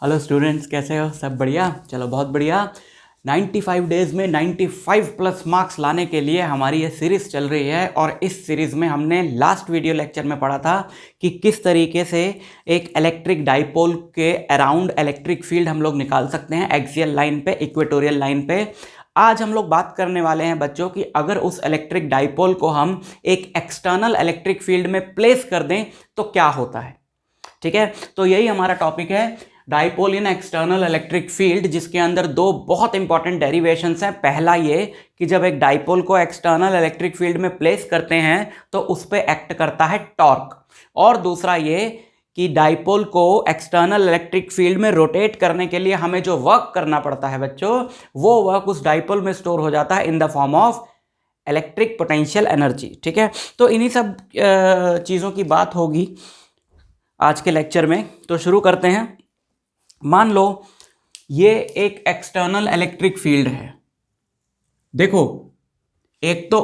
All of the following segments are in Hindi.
हेलो स्टूडेंट्स, कैसे हो? सब बढ़िया? चलो बहुत बढ़िया। 95 डेज़ में 95 प्लस मार्क्स लाने के लिए हमारी ये सीरीज़ चल रही है और इस सीरीज़ में हमने लास्ट वीडियो लेक्चर में पढ़ा था कि किस तरीके से एक इलेक्ट्रिक डाइपोल के अराउंड इलेक्ट्रिक फील्ड हम लोग निकाल सकते हैं एक्सियल लाइन पे, इक्वेटोरियल लाइन पे। आज हम लोग बात करने वाले हैं बच्चों कि अगर उस इलेक्ट्रिक डाइपोल को हम एक एक्सटर्नल इलेक्ट्रिक फील्ड में प्लेस कर दें तो क्या होता है। ठीक है, तो यही हमारा टॉपिक है, डाइपोल इन एक्सटर्नल इलेक्ट्रिक फील्ड, जिसके अंदर दो बहुत इंपॉर्टेंट डेरिवेशंस हैं। पहला ये कि जब एक डाइपोल को एक्सटर्नल इलेक्ट्रिक फील्ड में प्लेस करते हैं तो उस पर एक्ट करता है टॉर्क, और दूसरा ये कि डाइपोल को एक्सटर्नल इलेक्ट्रिक फील्ड में रोटेट करने के लिए हमें जो वर्क करना पड़ता है बच्चों, वो वर्क उस डाइपोल में स्टोर हो जाता है इन the form of electric potential energy. ठीक है, तो इन्हीं सब चीज़ों की बात होगी आज के लेक्चर में। तो शुरू करते हैं। मान लो ये एक एक्सटर्नल इलेक्ट्रिक फील्ड है। देखो, एक तो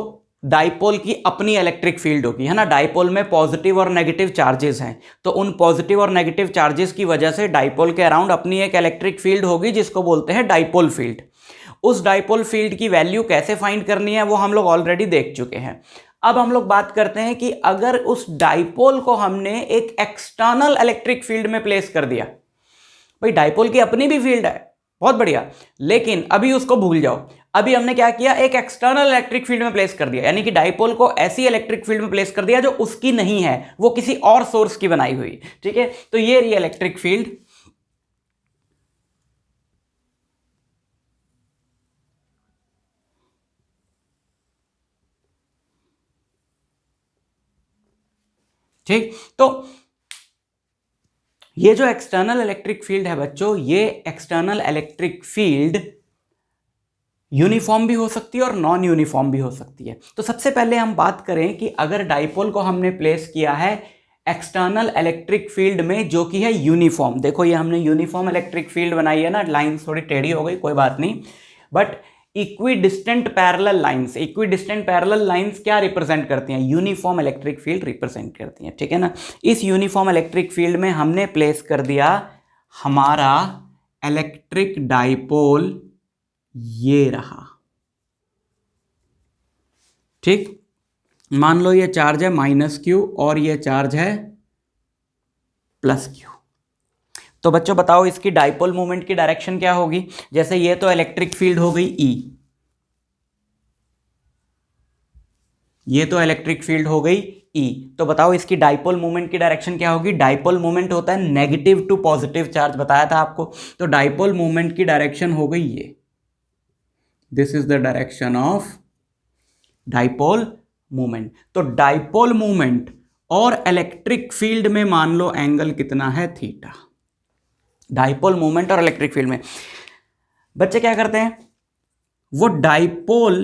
डाइपोल की अपनी इलेक्ट्रिक फील्ड होगी, है ना। डाइपोल में पॉजिटिव और नेगेटिव चार्जेस हैं, तो उन पॉजिटिव और नेगेटिव चार्जेस की वजह से डाइपोल के अराउंड अपनी एक इलेक्ट्रिक फील्ड होगी जिसको बोलते हैं डाइपोल फील्ड। उस डाइपोल फील्ड की वैल्यू कैसे फाइंड करनी है वो हम लोग ऑलरेडी देख चुके हैं। अब हम लोग बात करते हैं कि अगर उस डाइपोल को हमने एक एक्सटर्नल इलेक्ट्रिक फील्ड में प्लेस कर दिया। भाई डाइपोल की अपनी भी फील्ड है, बहुत बढ़िया, लेकिन अभी उसको भूल जाओ। अभी हमने क्या किया, एक एक्सटर्नल इलेक्ट्रिक फील्ड में प्लेस कर दिया, यानी कि डाइपोल को ऐसी इलेक्ट्रिक फील्ड में प्लेस कर दिया जो उसकी नहीं है, वो किसी और सोर्स की बनाई हुई। ठीक है, तो ये रही इलेक्ट्रिक फील्ड। ठीक, तो ये जो एक्सटर्नल इलेक्ट्रिक फील्ड है बच्चों, ये एक्सटर्नल इलेक्ट्रिक फील्ड यूनिफॉर्म भी हो सकती है और नॉन यूनिफॉर्म भी हो सकती है। तो सबसे पहले हम बात करें कि अगर डाइपोल को हमने प्लेस किया है एक्सटर्नल इलेक्ट्रिक फील्ड में जो कि है यूनिफॉर्म। देखो ये हमने यूनिफॉर्म इलेक्ट्रिक फील्ड बनाई है ना, लाइन थोड़ी टेढ़ी हो गई, कोई बात नहीं, but equidistant parallel lines, equidistant parallel lines क्या रिप्रेजेंट करती हैं? यूनिफॉर्म इलेक्ट्रिक फील्ड रिप्रेजेंट करती हैं। ठीक है ना। इस यूनिफॉर्म इलेक्ट्रिक फील्ड में हमने प्लेस कर दिया हमारा इलेक्ट्रिक डाइपोल, ये रहा। ठीक, मान लो ये चार्ज है -Q और ये चार्ज है +Q। तो बच्चों बताओ इसकी डाइपोल मोमेंट की डायरेक्शन क्या होगी? जैसे ये तो इलेक्ट्रिक फील्ड हो गई E, ये तो इलेक्ट्रिक फील्ड हो गई E, तो बताओ इसकी डाइपोल मोमेंट की डायरेक्शन क्या होगी? डाइपोल मोमेंट होता है नेगेटिव टू पॉजिटिव चार्ज, बताया था आपको। तो डाइपोल मोमेंट की डायरेक्शन हो गई ये, this is the direction of dipole moment. तो डाइपोल मोमेंट और इलेक्ट्रिक फील्ड में मान लो एंगल कितना है? थीटा। डाइपोल मोमेंट और इलेक्ट्रिक फील्ड में बच्चे क्या करते हैं, वो डाइपोल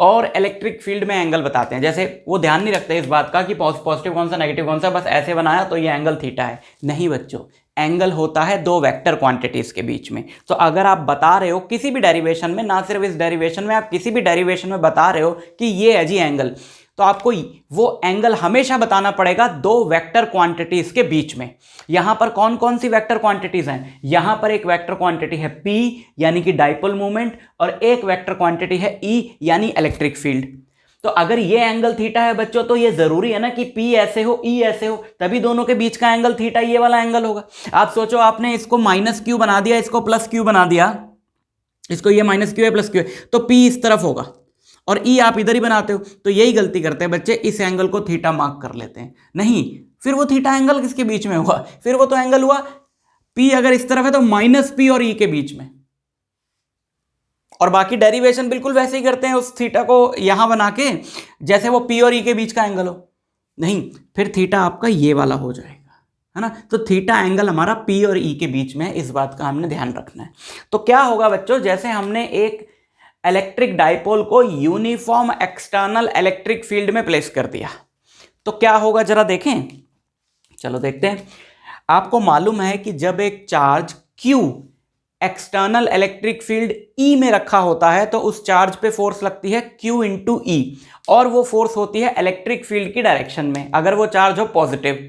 और इलेक्ट्रिक फील्ड में एंगल बताते हैं। जैसे वो ध्यान नहीं रखते इस बात का कि पॉजिटिव कौन सा नेगेटिव कौन सा, बस ऐसे बनाया तो ये एंगल थीटा है। नहीं बच्चों, एंगल होता है दो वेक्टर क्वांटिटीज के बीच में। तो अगर आप बता रहे हो किसी भी डेरिवेशन में, ना सिर्फ इस डेरिवेशन में, आप किसी भी डेरिवेशन में बता रहे हो कि ये है जी एंगल, तो आपको वो एंगल हमेशा बताना पड़ेगा दो वेक्टर क्वांटिटीज के बीच में। यहां पर कौन कौन सी वेक्टर क्वांटिटीज हैं? यहां पर एक वेक्टर क्वांटिटी है P यानी कि डाइपोल मोमेंट, और एक वेक्टर क्वांटिटी है E यानी इलेक्ट्रिक फील्ड। तो अगर ये एंगल थीटा है बच्चों, तो ये जरूरी है ना कि P ऐसे हो, E ऐसे हो, तभी दोनों के बीच का एंगल थीटा ये वाला एंगल होगा। आप सोचो, आपने इसको -Q बना दिया, इसको +Q बना दिया, इसको ये -Q है +Q है, तो P इस तरफ होगा और E आप इधर ही बनाते हो। तो यही गलती करते हैं बच्चे, इस एंगल को थीटा मार्क कर लेते हैं। नहीं, फिर वो थीटा एंगल किसके बीच में हुआ? फिर वो तो एंगल हुआ P अगर इस तरफ है तो -P और E के बीच में। और बाकी डेरिवेशन बिल्कुल वैसे ही करते हैं उस थीटा को यहां बना के, जैसे वो P और E के बीच का एंगल हो। नहीं, फिर थीटा आपका ये वाला हो जाएगा, है ना। तो थीटा एंगल हमारा P और E के बीच में है, इस बात का हमने ध्यान रखना है। तो क्या होगा बच्चों, जैसे हमने एक इलेक्ट्रिक डाइपोल को यूनिफॉर्म एक्सटर्नल इलेक्ट्रिक फील्ड में प्लेस कर दिया, तो क्या होगा जरा देखें। चलो देखते हैं। आपको मालूम है कि जब एक charge Q external electric field E में रखा होता है तो उस चार्ज पे फोर्स लगती है Q इंटू E, और वो फोर्स होती है इलेक्ट्रिक फील्ड की डायरेक्शन में, अगर वो चार्ज हो पॉजिटिव।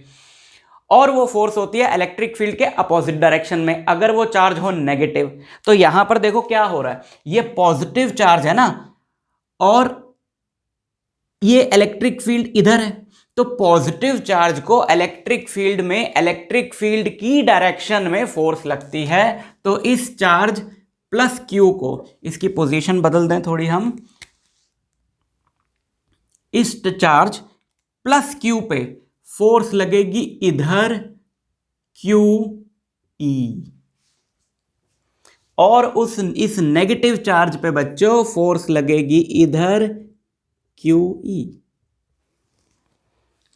और वो फोर्स होती है इलेक्ट्रिक फील्ड के अपोजिट डायरेक्शन में अगर वो चार्ज हो नेगेटिव। तो यहां पर देखो क्या हो रहा है, ये पॉजिटिव चार्ज है ना और ये इलेक्ट्रिक फील्ड इधर है, तो पॉजिटिव चार्ज को इलेक्ट्रिक फील्ड में इलेक्ट्रिक फील्ड की डायरेक्शन में फोर्स लगती है। तो इस चार्ज प्लस क्यू को, इसकी पोजीशन बदल दें थोड़ी हम, इस चार्ज प्लस क्यू पे फोर्स लगेगी इधर क्यू ई, और इस नेगेटिव चार्ज पे बच्चों फोर्स लगेगी इधर क्यू ई।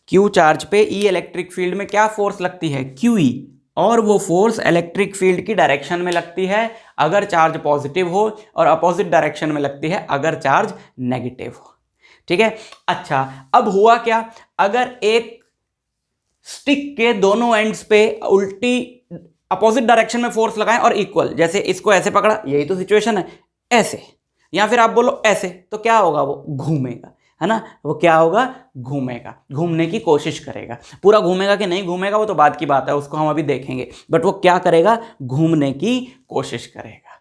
क्यू चार्ज पे ई इलेक्ट्रिक फील्ड में क्या फोर्स लगती है, क्यू ई, और वो फोर्स इलेक्ट्रिक फील्ड की डायरेक्शन में लगती है अगर चार्ज पॉजिटिव हो, और अपोजिट डायरेक्शन में लगती है अगर चार्ज नेगेटिव हो। ठीक है। अच्छा, अब हुआ क्या, अगर एक स्टिक के दोनों एंड्स पे उल्टी अपोजिट डायरेक्शन में फोर्स लगाएं और इक्वल, जैसे इसको ऐसे पकड़ा, यही तो सिचुएशन है, ऐसे, या फिर आप बोलो ऐसे, तो क्या होगा, वो घूमेगा, है ना, वो क्या होगा, घूमेगा, घूमने की कोशिश करेगा। पूरा घूमेगा कि नहीं घूमेगा वो तो बात की बात है, उसको हम अभी देखेंगे, बट वो क्या करेगा, घूमने की कोशिश करेगा।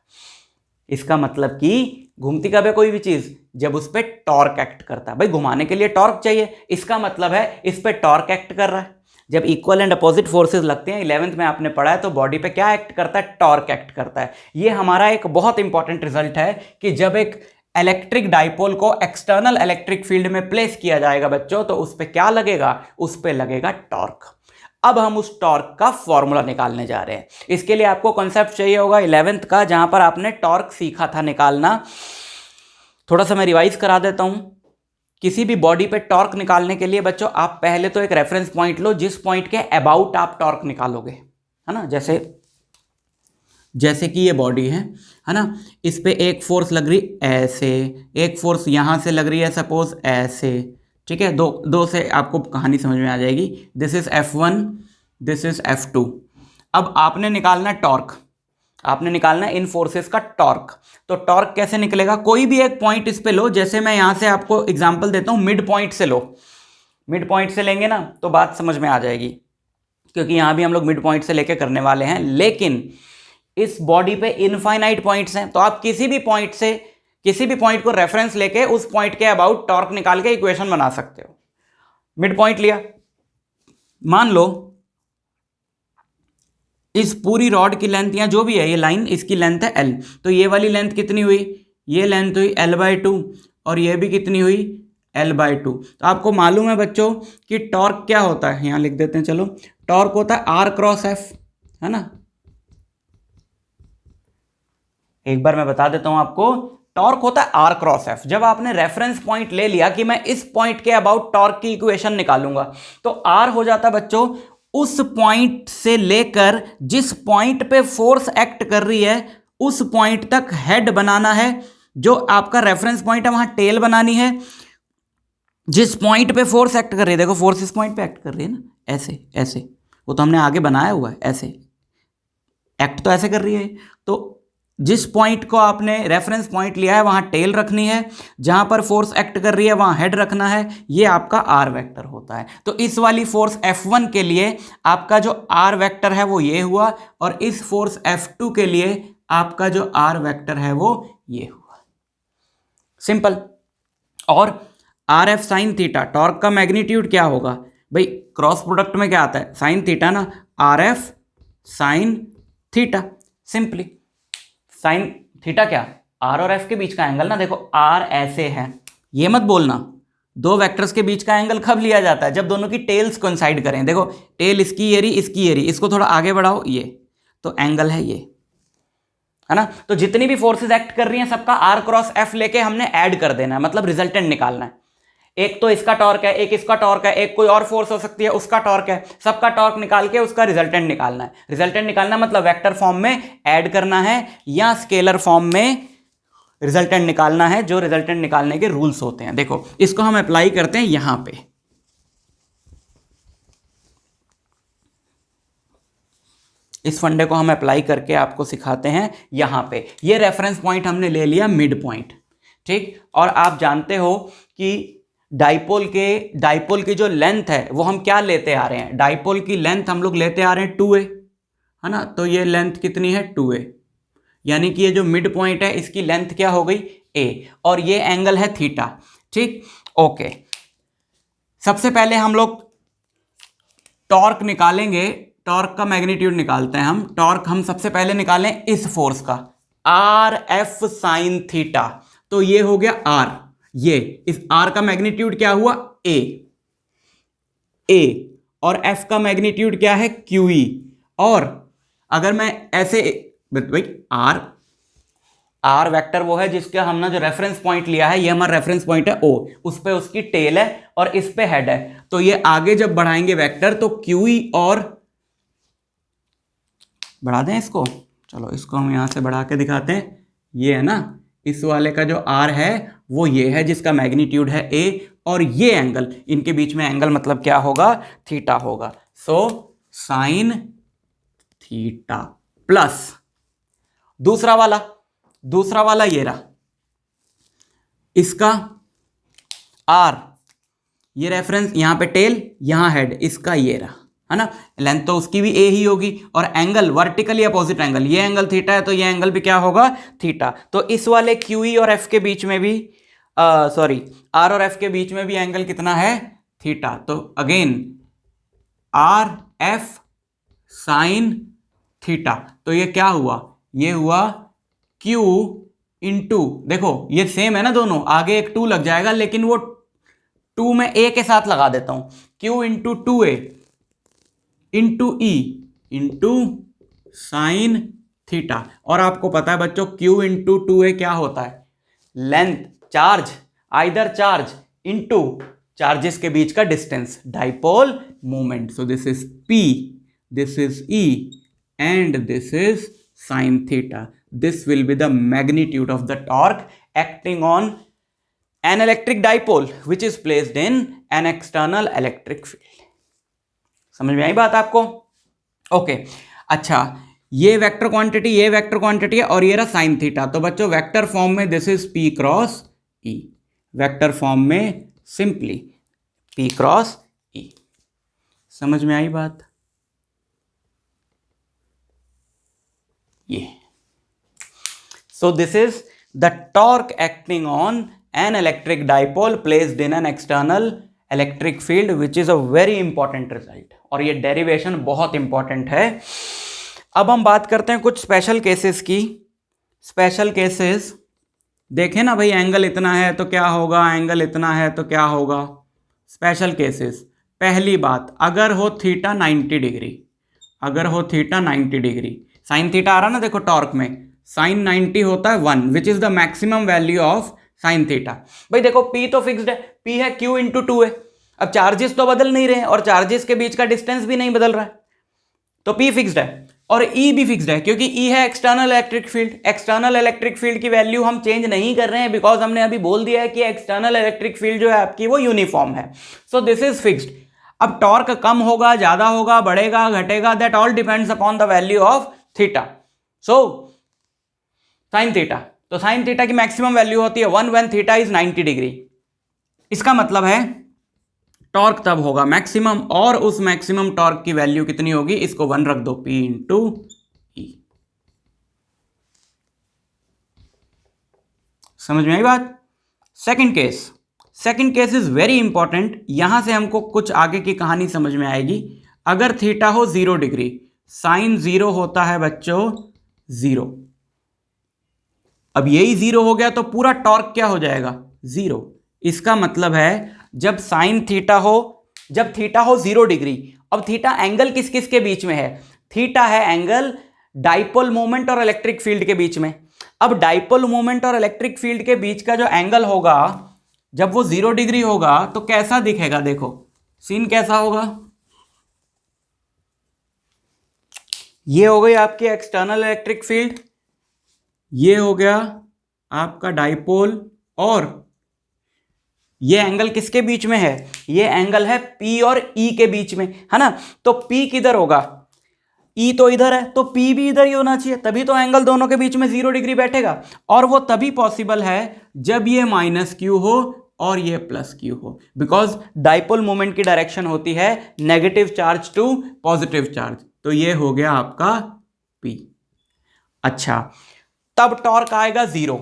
इसका मतलब कि घूमती कब है कोई भी चीज, जब उस पर टॉर्क एक्ट करता है। भाई घुमाने के लिए टॉर्क चाहिए, इसका मतलब है इस पर टॉर्क एक्ट कर रहा है। जब इक्वल एंड अपोजिट फोर्सेस लगते हैं, 11th में आपने पढ़ा है, तो बॉडी पे क्या एक्ट करता है, टॉर्क एक्ट करता है। ये हमारा एक बहुत इंपॉर्टेंट रिजल्ट है कि जब एक इलेक्ट्रिक डाइपोल को एक्सटर्नल इलेक्ट्रिक फील्ड में प्लेस किया जाएगा बच्चों, तो उस पर क्या लगेगा, उस पर लगेगा टॉर्क। अब हम उस टॉर्क का फॉर्मूला निकालने जा रहे हैं। इसके लिए आपको कॉन्सेप्ट चाहिए होगा 11th का, जहां पर आपने टॉर्क सीखा था निकालना। थोड़ा सा मैं रिवाइज करा देता हूं। किसी भी बॉडी पे टॉर्क निकालने के लिए बच्चों आप पहले तो एक रेफरेंस पॉइंट लो, जिस पॉइंट के अबाउट आप टॉर्क निकालोगे, है ना। जैसे कि ये बॉडी है ना, इस पे एक फोर्स लग रही ऐसे, एक फोर्स यहां से लग रही है सपोज ऐसे, ठीक है। दो से आपको कहानी समझ में आ जाएगी। This is F1, this is F2। अब आपने निकालना टॉर्क, आपने निकालना इन फोर्सेस का टॉर्क। तो टॉर्क कैसे निकलेगा, कोई भी एक पॉइंट इस पे लो, जैसे मैं यहां से आपको एग्जांपल देता हूं, मिड पॉइंट से लो। मिड पॉइंट से लेंगे ना तो बात समझ में आ जाएगी, क्योंकि यहां भी हम लोग मिड पॉइंट से लेके करने वाले हैं। लेकिन इस बॉडी पे इनफाइनाइट पॉइंट्स हैं, तो आप किसी भी पॉइंट से, किसी भी पॉइंट को रेफरेंस लेके उस पॉइंट के अबाउट टॉर्क निकाल के इक्वेशन बना सकते हो। मिड पॉइंट लिया, मान लो इस पूरी रॉड की लेंथ या जो भी है, ये लाइन इसकी लेंथ है L, तो ये वाली लेंथ कितनी हुई, ये लेंथ हुई L/2, और ये भी कितनी हुई L/2। तो आपको मालूम है बच्चों कि टॉर्क क्या होता है, यहां लिख देते हैं, चलो, टॉर्क होता है R×F, है ना। एक बार मैं बता देता हूं आपको, टॉर्क होता है R×F। जब आपने रेफरेंस पॉइंट ले लिया कि मैं इस पॉइंट के अबाउट टॉर्क की इक्वेशन निकालूंगा, तो R हो जाता बच्चों उस पॉइंट से लेकर जिस पॉइंट पे फोर्स एक्ट कर रही है उस पॉइंट तक हेड बनाना है, जो आपका रेफरेंस पॉइंट है वहां टेल बनानी है। जिस पॉइंट पे फोर्स एक्ट कर रही है, देखो फोर्स इस पॉइंट पे एक्ट कर रही है ना, ऐसे ऐसे, वो तो हमने आगे बनाया हुआ है, ऐसे एक्ट तो ऐसे कर रही है। तो जिस पॉइंट को आपने रेफरेंस पॉइंट लिया है वहां टेल रखनी है, जहां पर फोर्स एक्ट कर रही है वहां हेड रखना है, ये आपका आर वेक्टर होता है। तो इस वाली फोर्स F1 के लिए आपका जो आर वेक्टर है वो ये हुआ, और इस फोर्स F2 के लिए आपका जो आर वेक्टर है वो ये हुआ। सिंपल। और RF साइन थीटा, टॉर्क का मैग्नीट्यूड क्या होगा भाई, क्रॉस प्रोडक्ट में क्या आता है, साइन थीटा ना, RF sine theta. Simply sine theta क्या, आर और एफ के बीच का एंगल ना। देखो आर ऐसे है, ये मत बोलना दो वेक्टर्स के बीच का एंगल कब लिया जाता है, जब दोनों की टेल्स कोइंसाइड करें। देखो टेल इसकी ये रही, इसकी ये रही, इसको थोड़ा आगे बढ़ाओ, ये तो एंगल है, ये है ना। तो जितनी भी फोर्सेस एक्ट कर रही हैं सबका R×F लेके हमने ऐड कर देना है, मतलब रिजल्टेंट निकालना है। एक तो इसका टॉर्क है, एक इसका टॉर्क है, एक कोई और फोर्स हो सकती है उसका टॉर्क है, सबका टॉर्क निकाल के उसका रिजल्टेंट निकालना है। रिजल्टेंट निकालना मतलब वेक्टर फॉर्म में ऐड करना है या स्केलर फॉर्म में रिजल्टेंट निकालना है, जो रिजल्टेंट निकालने के रूल्स होते हैं। देखो इसको हम अप्लाई करते हैं यहां पे, इस फंडे को हम अप्लाई करके आपको सिखाते हैं यहां पे। ये रेफरेंस पॉइंट हमने ले लिया मिड पॉइंट, ठीक। और आप जानते हो कि डाइपोल की जो लेंथ है वो हम क्या लेते आ रहे हैं, डाइपोल की लेंथ हम लोग लेते आ रहे हैं 2a, है ना। तो ये लेंथ कितनी है 2a, यानी कि ये जो मिड पॉइंट है इसकी लेंथ क्या हो गई a, और ये एंगल है थीटा। ठीक, ओके। सबसे पहले हम लोग टॉर्क निकालेंगे, टॉर्क का मैग्नीट्यूड निकालते हैं हम। टॉर्क हम सबसे पहले निकालें इस फोर्स का, आर एफ साइन थीटा। तो ये हो गया आर, ये इस आर का मैग्नीट्यूड क्या हुआ ए, और एफ का मैग्नीट्यूड क्या है क्यू ई। और अगर मैं ऐसे, भाई आर वेक्टर वो है जिसका हमने जो रेफरेंस पॉइंट लिया है, ये हमारा रेफरेंस पॉइंट है ओ, उस पे उसकी टेल है और इस पे हेड है। तो ये आगे जब बढ़ाएंगे वेक्टर तो क्यू ई, और बढ़ा दें इसको, चलो इसको हम यहां से बढ़ा के दिखाते हैं। ये है ना, इस वाले का जो आर है वो ये है जिसका मैग्नीट्यूड है ए, और ये एंगल, इनके बीच में एंगल मतलब क्या होगा, थीटा होगा। सो साइन थीटा प्लस दूसरा वाला ये रहा, इसका आर, ये रेफरेंस, यहां पे टेल यहां हेड, इसका ये रहा, है ना। लेंथ तो उसकी भी ए ही होगी, और एंगल वर्टिकली अपोजिट एंगल, ये एंगल थीटा है तो ये एंगल भी क्या होगा, थीटा। तो इस वाले क्यू ई और एफ के बीच में भी आर और एफ के बीच में भी एंगल कितना है, थीटा। तो again R F sine theta, तो ये क्या हुआ, ये हुआ Q इंटू, देखो ये सेम है ना दोनों, आगे एक 2 लग जाएगा लेकिन वो 2 में a के साथ लगा देता हूं, Q into 2a into E into sine theta. और आपको पता है बच्चों Q इंटू 2a क्या होता है, length, charge, either charge into charges के बीच का distance, dipole moment. So this is P, this is E, and this is sin theta. This will be the magnitude of the torque acting on an electric dipole which is placed in an external electric field. समझ में आई बात आपको? ओके, अच्छा, ये वेक्टर क्वांटिटी, ये वेक्टर क्वांटिटी है, और ये रहा साइन थीटा। तो बच्चों वेक्टर फॉर्म में this is P cross E, vector form में सिंपली P क्रॉस E। समझ में आई बात? ये, so this is the torque acting on an electric dipole placed in an external electric field which is a very important result, और ये डेरिवेशन बहुत इंपॉर्टेंट है। अब हम बात करते हैं कुछ स्पेशल केसेस की। स्पेशल केसेस देखें ना भाई, एंगल इतना है तो क्या होगा, एंगल इतना है तो क्या होगा। स्पेशल केसेस, पहली बात, अगर हो थीटा 90 डिग्री, अगर हो थीटा 90 डिग्री, साइन थीटा आ रहा ना देखो टॉर्क में, साइन 90 होता है 1 which is the maximum value of sine theta. भाई देखो P तो फिक्स्ड है, P है Q इंटू 2 है। अब चार्जेस तो बदल नहीं रहे हैं और चार्जेस के बीच का डिस्टेंस भी नहीं बदल रहा है, तो P फिक्स्ड है और E भी फिक्स्ड है, क्योंकि E है external electric field. External electric field की वैल्यू हम चेंज नहीं कर रहे हैं बिकॉज हमने अभी बोल दिया है कि एक्सटर्नल इलेक्ट्रिक फील्ड जो है आपकी वो यूनिफॉर्म है। सो दिस इज फिक्स्ड। अब टॉर्क कम होगा, ज्यादा होगा, बढ़ेगा, घटेगा, that all depends upon the value of theta. So sine theta, तो साइन थीटा की मैक्सिमम वैल्यू होती है 1 व्हेन थीटा इज 90 डिग्री। इसका मतलब है टॉर्क तब होगा मैक्सिमम, और उस मैक्सिमम टॉर्क की वैल्यू कितनी होगी, इसको 1 रख दो, P इंटू ई। समझ में आई बात? Second case, second case is very important. यहां से हमको कुछ आगे की कहानी समझ में आएगी। अगर थीटा हो 0 डिग्री, साइन 0 होता है बच्चों 0। अब यही 0 हो गया तो पूरा टॉर्क क्या हो जाएगा, 0। इसका मतलब है जब साइन थीटा हो, जब थीटा हो 0 डिग्री, अब थीटा एंगल किस किस के बीच में है, थीटा है एंगल डाइपोल मोमेंट और इलेक्ट्रिक फील्ड के बीच में। अब डाइपोल मोमेंट और इलेक्ट्रिक फील्ड के बीच का जो एंगल होगा जब वो 0 डिग्री होगा तो कैसा दिखेगा, देखो सीन कैसा होगा। ये हो गई आपकी एक्सटर्नल इलेक्ट्रिक फील्ड, ये हो गया आपका डाइपोल, और ये एंगल किसके बीच में है, ये एंगल है P और E के बीच में, है ना। तो P किधर होगा, E तो इधर है, तो P भी इधर ही होना चाहिए, तभी तो एंगल दोनों के बीच में 0 डिग्री बैठेगा। और वो तभी पॉसिबल है जब ये -Q हो और ये प्लस क्यू हो, बिकॉज डाइपोल मोमेंट की डायरेक्शन होती है negative charge to positive charge. तो ये हो गया आपका P। अच्छा, तब टॉर्क आएगा 0,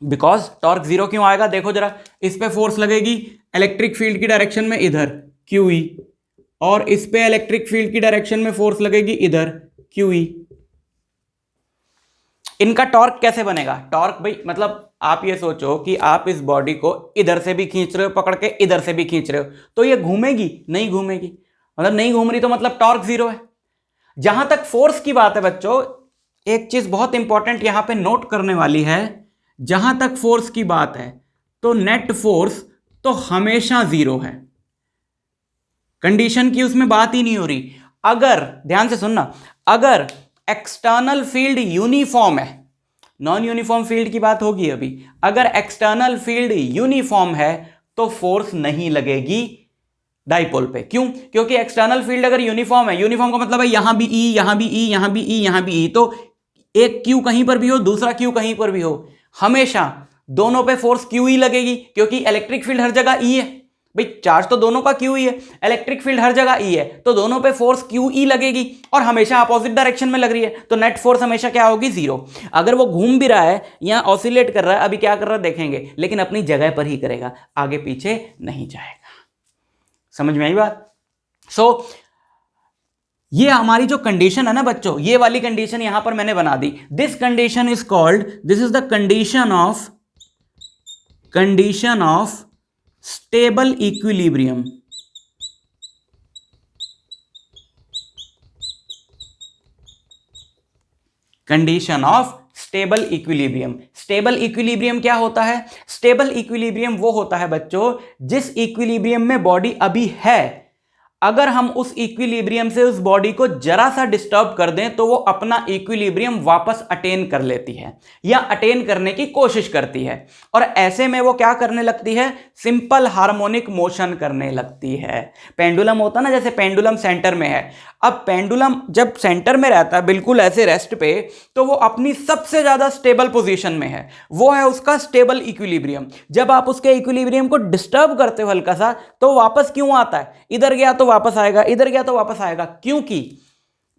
बिकॉज टॉर्क 0 क्यों आएगा, देखो जरा, इस पे फोर्स लगेगी इलेक्ट्रिक फील्ड की डायरेक्शन में इधर QE, और इस पे इलेक्ट्रिक फील्ड की डायरेक्शन में फोर्स लगेगी इधर QE। इनका टॉर्क कैसे बनेगा, टॉर्क भाई मतलब आप ये सोचो कि आप इस बॉडी को इधर से भी खींच रहे हो पकड़ के, इधर से भी खींच रहे हो, तो ये घूमेगी, नहीं घूमेगी, मतलब नहीं घूम रही, तो मतलब टॉर्क 0 है। जहां तक फोर्स की बात है बच्चों, एक चीज बहुत इंपॉर्टेंट यहां पे नोट करने वाली है, जहां तक फोर्स की बात है तो नेट फोर्स तो हमेशा 0 है, कंडीशन की उसमें बात ही नहीं हो रही। अगर ध्यान से सुनना, अगर एक्सटर्नल फील्ड यूनिफॉर्म है, नॉन यूनिफॉर्म फील्ड की बात होगी अभी, अगर एक्सटर्नल फील्ड यूनिफॉर्म है तो फोर्स नहीं लगेगी डाइपोल पे। क्यों, क्योंकि एक्सटर्नल फील्ड अगर यूनिफॉर्म है, यूनिफॉर्म का मतलब है यहां भी E, यहां भी E, यहां भी E, यहां भी E, तो एक Q कहीं पर भी हो, दूसरा Q कहीं पर भी हो, हमेशा दोनों पे फोर्स QE लगेगी, क्योंकि इलेक्ट्रिक फील्ड हर जगह E है भाई, चार्ज तो दोनों का QE है, इलेक्ट्रिक फील्ड हर जगह E है, तो दोनों पे फोर्स QE लगेगी और हमेशा अपोजिट डायरेक्शन में लग रही है, तो नेट फोर्स हमेशा क्या होगी 0। अगर वो घूम भी रहा है या ऑसिलेट कर रहा है, अभी क्या कर रहा है देखेंगे, लेकिन अपनी जगह पर ही करेगा, आगे पीछे नहीं जाएगा। समझ में आई बात। सो ये हमारी जो कंडीशन है ना बच्चों, ये वाली कंडीशन यहां पर मैंने बना दी, this condition is called, this is the condition of stable equilibrium. Condition of stable equilibrium. Stable equilibrium क्या होता है, स्टेबल इक्विलिब्रियम वो होता है बच्चों जिस इक्विलिब्रियम में बॉडी अभी है, अगर हम उस इक्विलिब्रियम से उस बॉडी को जरा सा डिस्टर्ब कर दें तो वो अपना इक्विलिब्रियम वापस अटेन कर लेती है या अटेन करने की कोशिश करती है, और ऐसे में वो क्या करने लगती है, सिंपल हार्मोनिक मोशन करने लगती है। पेंडुलम होता ना, जैसे पेंडुलम सेंटर में है, अब पेंडुलम जब सेंटर में रहता है बिल्कुल ऐसे रेस्ट पे, तो वो अपनी सबसे ज्यादा स्टेबल पोजीशन में है, वो है उसका स्टेबल इक्विलिब्रियम। जब आप उसके इक्विलिब्रियम को डिस्टर्ब करते हो हल्का सा, तो वापस क्यों आता है, इधर गया तो वापस आएगा, इधर गया तो वापस आएगा, क्योंकि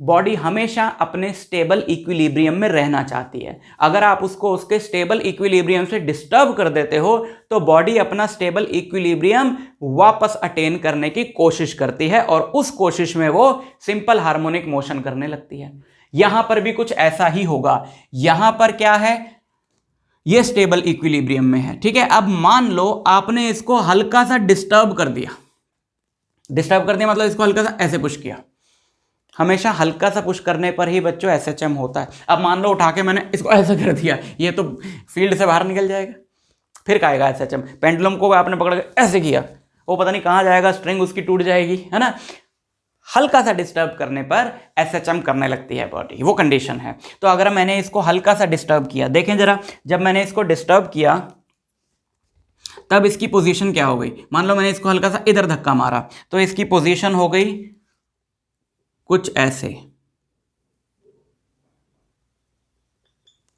बॉडी हमेशा अपने स्टेबल इक्विलिब्रियम में रहना चाहती है। अगर आप उसको उसके स्टेबल इक्विलिब्रियम से डिस्टर्ब कर देते हो तो बॉडी अपना स्टेबल इक्विलिब्रियम वापस अटेन करने की कोशिश करती है, और उस कोशिश में वो सिंपल हार्मोनिक मोशन करने लगती है। यहां पर भी कुछ ऐसा ही होगा, यहां पर क्या है, ये स्टेबल इक्विलिब्रियम में है, ठीक है। अब मान लो आपने इसको हल्का सा डिस्टर्ब कर दिया, मतलब इसको हल्का सा ऐसे पुश किया, हमेशा हल्का सा पुश करने पर ही बच्चों SHM होता है। अब मान लो उठा के मैंने इसको ऐसे कर दिया, ये तो फील्ड से बाहर निकल जाएगा, फिर क्या आएगा SHM। पेंडुलम को आपने पकड़ के ऐसे किया, वो पता नहीं कहाँ जाएगा, स्ट्रिंग उसकी टूट जाएगी, है ना। हल्का सा डिस्टर्ब करने पर SHM करने लगती है बॉडी, वो कंडीशन है। तो अगर मैंने इसको हल्का सा डिस्टर्ब किया, देखें जरा, जब मैंने इसको डिस्टर्ब किया तब इसकी पोजीशन क्या हो गई, मान लो मैंने इसको हल्का सा इधर धक्का मारा, तो इसकी पोजीशन हो गई कुछ ऐसे,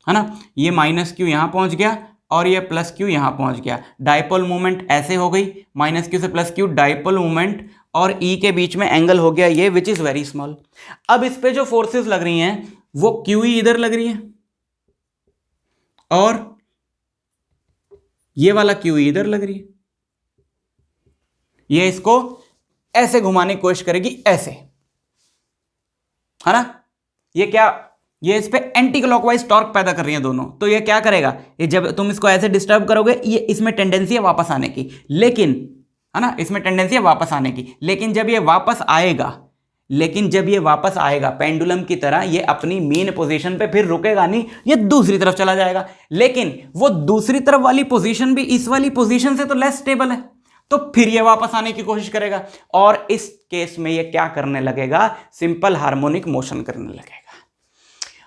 है ना। ये -Q यहां पहुंच गया और ये +Q यहां पहुंच गया, डाइपोल मूवमेंट ऐसे हो गई, -Q से +Q डाइपोल मूवमेंट, और E के बीच में एंगल हो गया ये, विच इज वेरी स्मॉल। अब इस पे जो फोर्सेस लग रही हैं वो QE इधर लग रही है और ये वाला QE इधर लग रही है। ये इसको ऐसे घुमाने की कोशिश करेगी, ऐसे, है ना। ये क्या, ये इस पे एंटी क्लॉकवाइज टॉर्क पैदा कर रही हैं दोनों, तो ये क्या करेगा, ये जब तुम इसको ऐसे डिस्टर्ब करोगे, ये इसमें टेंडेंसी है वापस आने की, लेकिन, है ना, इसमें टेंडेंसी है वापस आने की, लेकिन जब ये वापस आएगा पेंडुलम की तरह, ये अपनी मेन पोजीशन पे फिर रुकेगा नहीं, ये दूसरी तरफ चला जाएगा, लेकिन वो दूसरी तरफ वाली पोजीशन भी इस वाली पोजीशन से तो लेस स्टेबल है, तो फिर ये वापस आने की कोशिश करेगा, और इस केस में ये क्या करने लगेगा, सिंपल हार्मोनिक मोशन करने लगेगा।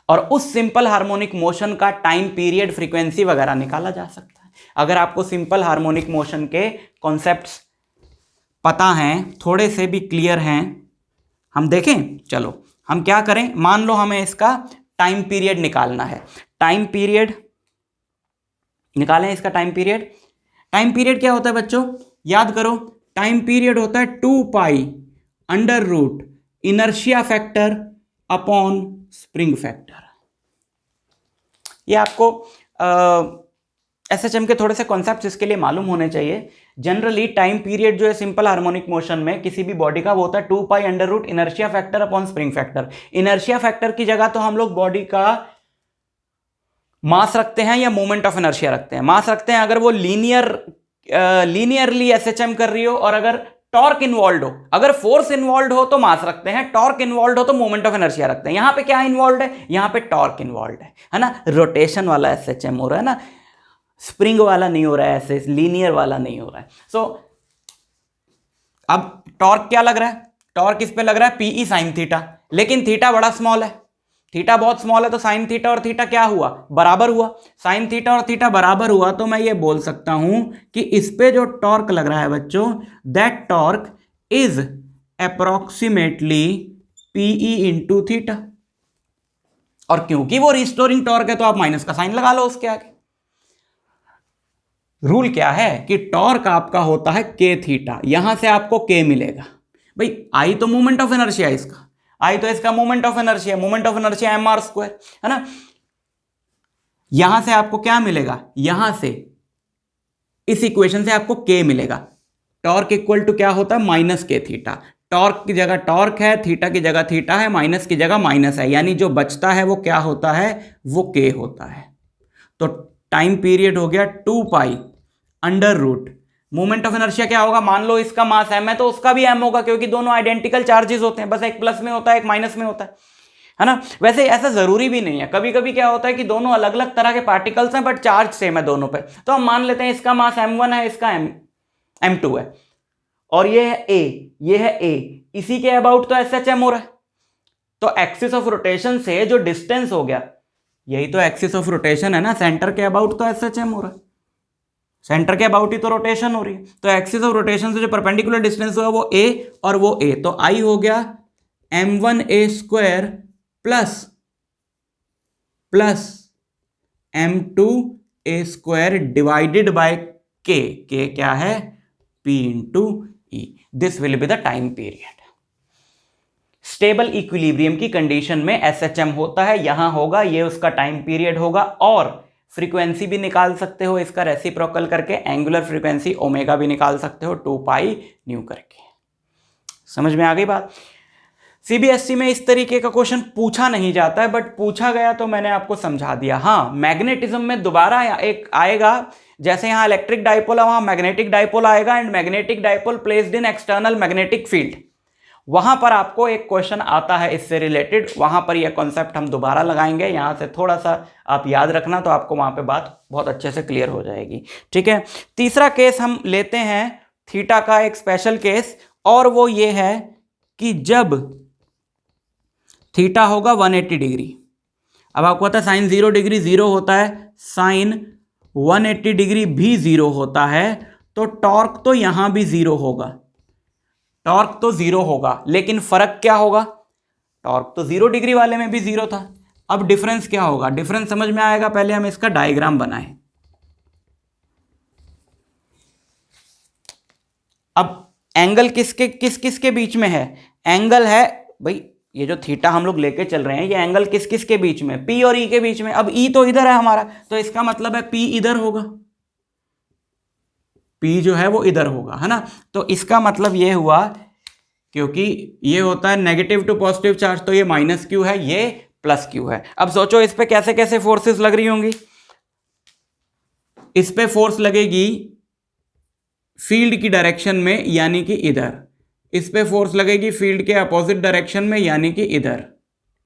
और उस सिंपल हार्मोनिक मोशन का टाइम पीरियड, फ्रीक्वेंसी वगैरह निकाला जा सकता है। अगर आपको सिंपल हार्मोनिक मोशन के कॉन्सेप्ट्स पता हैं, थोड़े से भी क्लियर हैं, हम देखें, चलो हम क्या करें, मान लो हमें इसका टाइम पीरियड निकालना है, टाइम पीरियड निकालें, इसका टाइम टाइम पीरियड क्या होता है बच्चों, याद करो, टाइम पीरियड होता है 2 pi under root inertia factor upon spring factor. ये आपको एसएचएम के थोड़े से कॉन्सेप्ट्स इसके लिए मालूम होने चाहिए। जनरली टाइम पीरियड जो है सिंपल हार्मोनिक मोशन में किसी भी बॉडी का वो होता है 2 pi under root inertia factor upon spring factor. Inertia factor की जगह तो हम लोग बॉडी का मास रखते हैं या मोमेंट ऑफ इनर्शिया रखते हैं। मास रखते हैं अगर वो लीनियरली एसएचएम कर रही हो, और अगर टॉर्क इन्वॉल्व हो, अगर फोर्स इन्वॉल्व हो तो मास रखते हैं, टॉर्क इन्वॉल्व हो तो मोमेंट ऑफ इनर्शिया रखते हैं। यहां पे क्या इन्वॉल्व है, यहां पे टॉर्क इन्वॉल्व है ना, रोटेशन वाला एसएचएम हो रहा है ना, स्प्रिंग वाला नहीं हो रहा है, ऐसे लीनियर वाला नहीं हो रहा है। सो अब टॉर्क क्या लग रहा है, टॉर्क इस पे लग रहा है पीई साइन थीटा, लेकिन थीटा बड़ा स्मॉल है, थीटा बहुत स्मॉल है, तो साइन थीटा और थीटा क्या हुआ, बराबर हुआ। साइन थीटा और थीटा बराबर हुआ तो मैं ये बोल सकता हूं कि इस पे जो टॉर्क लग रहा है बच्चों, that torque is approximately PE into theta. और क्योंकि वो रिस्टोरिंग टॉर्क है तो आप माइनस का साइन लगा लो उसके आगे। रूल क्या है कि टॉर्क आपका होता है के थीटा, यहां से आपको के मिलेगा। भाई आई तो मोमेंट ऑफ इनर्शिया है इसका, आई तो इसका moment of inertia, moment of inertia m r square है ना। यहां से आपको क्या मिलेगा, यहां से इस इक्वेशन से आपको के मिलेगा। टॉर्क इक्वल टू क्या होता है, माइनस के थीटा। टॉर्क की जगह टॉर्क है, थीटा की जगह थीटा है, माइनस की जगह माइनस है, यानी जो बचता है वो क्या होता है, वो के होता है। तो टाइम पीरियड हो गया 2 pi under root, moment of inertia क्या होगा, मान लो इसका मास m है तो उसका भी m होगा, क्योंकि दोनों आइडेंटिकल चार्जेस होते हैं, बस एक प्लस में होता है एक माइनस में होता है ना। वैसे ऐसा जरूरी भी नहीं है, कभी कभी क्या होता है कि दोनों अलग अलग तरह के पार्टिकल्स हैं बट चार्ज सेम है दोनों पे, तो हम मान लेते हैं इसका मास m1 है, इसका m2 है, और ये है a, ये है a, इसी के अबाउट तो एसएचएम हो रहा है। तो एक्सिस ऑफ रोटेशन से जो डिस्टेंस हो गया, यही तो एक्सिस ऑफ रोटेशन है ना, सेंटर के अबाउट तो एसएचएम हो रहा है, सेंटर के अबाउट ही तो रोटेशन हो रही है। तो एक्सिस ऑफ रोटेशन से जो परपेंडिकुलर डिस्टेंस हुआ वो a और वो a, तो I हो गया m1a square plus m2a square divided by k, k क्या है, p into E. This will be the time period. Stable equilibrium की कंडीशन में एसएचएम होता है, यहां होगा, ये उसका टाइम पीरियड होगा, और फ्रीक्वेंसी भी निकाल सकते हो इसका रेसिप्रोकल करके, एंगुलर फ्रीक्वेंसी ओमेगा भी निकाल सकते हो 2 पाई न्यू करके। समझ में आ गई बात। सीबीएसई में इस तरीके का क्वेश्चन पूछा नहीं जाता है, बट पूछा गया तो मैंने आपको समझा दिया। हाँ, मैग्नेटिज्म में दोबारा एक आएगा, जैसे यहां इलेक्ट्रिक डाइपोल है वहां मैग्नेटिक डाइपोल आएगा, and magnetic dipole placed in external magnetic field, वहां पर आपको एक क्वेश्चन आता है इससे रिलेटेड, वहां पर यह कॉन्सेप्ट हम दोबारा लगाएंगे। यहां से थोड़ा सा आप याद रखना, तो आपको वहां पे बात बहुत अच्छे से क्लियर हो जाएगी। ठीक है, तीसरा केस हम लेते हैं थीटा का एक स्पेशल केस, और वो ये है कि जब थीटा होगा 180 डिग्री, अब आपको पता है साइन 0 डिग्री 0 होता है, साइन 180 डिग्री भी 0 होता है, तो टॉर्क तो यहां भी 0 होगा, टॉर्क तो 0 होगा, लेकिन फर्क क्या होगा, टॉर्क तो 0 डिग्री वाले में भी 0 था। अब डिफरेंस क्या होगा, डिफरेंस समझ में आएगा, पहले हम इसका डायग्राम बनाएं। अब एंगल किस किस के बीच में है, एंगल है भाई, ये जो थीटा हम लोग लेके चल रहे हैं, ये एंगल किस किस के बीच में, P और E के बीच में। अब E तो इधर है हमारा, तो इसका मतलब है P इधर होगा, P जो है वो इधर होगा, है ना। तो इसका मतलब ये हुआ, क्योंकि ये होता है नेगेटिव टू पॉजिटिव चार्ज, तो ये माइनस क्यू है, ये प्लस क्यू है। अब सोचो इस पे कैसे कैसे फोर्सेस लग रही होंगी। इस पे फोर्स लगेगी फील्ड की डायरेक्शन में, यानी कि इधर। इस पे फोर्स लगेगी फील्ड के अपोजिट डायरेक्शन में, यानी कि इधर।